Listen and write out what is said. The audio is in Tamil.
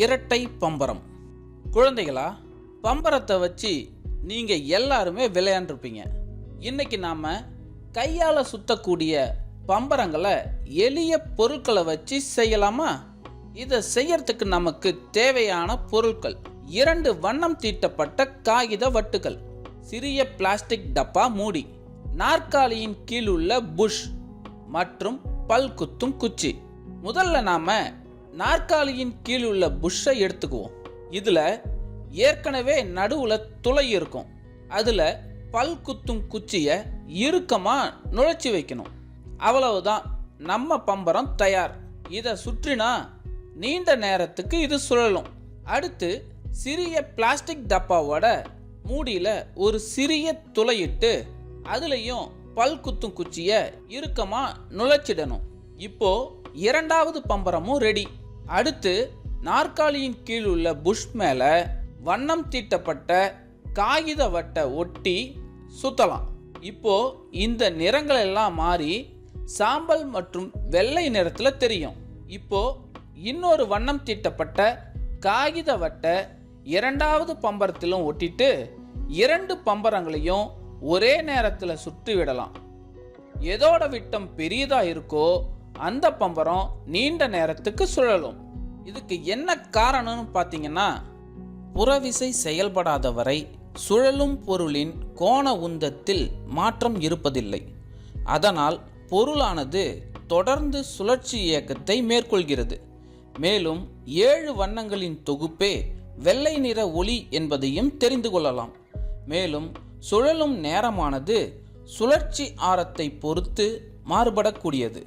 இரட்டை பம்பரம். குழந்தைகளா, பம்பரத்தை வச்சு நீங்க எல்லாருமே விளையாண்டுருப்பீங்க. இன்னைக்கு நாம கையால சுத்தக்கூடிய பம்பரங்களை எளிய பொருட்களை வச்சு செய்யலாமா? இதை செய்யறதுக்கு நமக்கு தேவையான பொருட்கள்: 2 வண்ணம் தீட்டப்பட்ட காகித வட்டுகள், சிறிய பிளாஸ்டிக் டப்பா மூடி, நாற்காலியின் கீழ் உள்ள புஷ் மற்றும் பல் குத்தும் குச்சி. முதல்ல நாம நாற்காலியின் கீழ் உள்ள புஷ்ஷை எடுத்துக்குவோம். இதுல ஏற்கனவே நடுவுல துளை இருக்கும். அதுல பல் குத்தும் குச்சியை இறுக்கமா நுழைச்சி வைக்கணும். அவ்வளவுதான், நம்ம பம்பரம் தயார். இதை சுற்றினா நீண்ட நேரத்துக்கு இது சுழலும். அடுத்து சிறிய பிளாஸ்டிக் டப்பாவோட மூடியில ஒரு சிறிய துளையிட்டு அதுலயும் பல் குத்தும் குச்சிய இறுக்கமா நுழைச்சிடணும். இப்போ 2வது பம்பரமும் ரெடி. அடுத்து நாற்காலியின் கீழ் உள்ள புஷ் மேல வண்ணம் தீட்டப்பட்ட காகித வட்டை ஒட்டி சுத்தலாம். இப்போ இந்த நிறங்கள் எல்லாம் மாறி சாம்பல் மற்றும் வெள்ளை நிறத்துல தெரியும். இப்போ இன்னொரு வண்ணம் தீட்டப்பட்ட காகித வட்டை 2வது பம்பரத்திலும் ஒட்டிட்டு 2 பம்பரங்களையும் ஒரே நேரத்தில் சுற்றி விடலாம். எதோட விட்டம் பெரியதா இருக்கோ அந்த பம்பரம் நீண்ட நேரத்துக்கு சுழலும். இதுக்கு என்ன காரணம்னு பார்த்தீங்கன்னா, புறவிசை செயல்படாத வரை சுழலும் பொருளின் கோண உந்தத்தில் மாற்றம் இருப்பதில்லை. அதனால் பொருளானது தொடர்ந்து சுழற்சி இயக்கத்தை மேற்கொள்கிறது. மேலும் 7 வண்ணங்களின் தொகுப்பே வெள்ளை நிற ஒளி என்பதையும் தெரிந்து கொள்ளலாம். மேலும் சுழலும் நேரமானது சுழற்சி ஆரத்தை பொறுத்து மாறுபடக்கூடியது.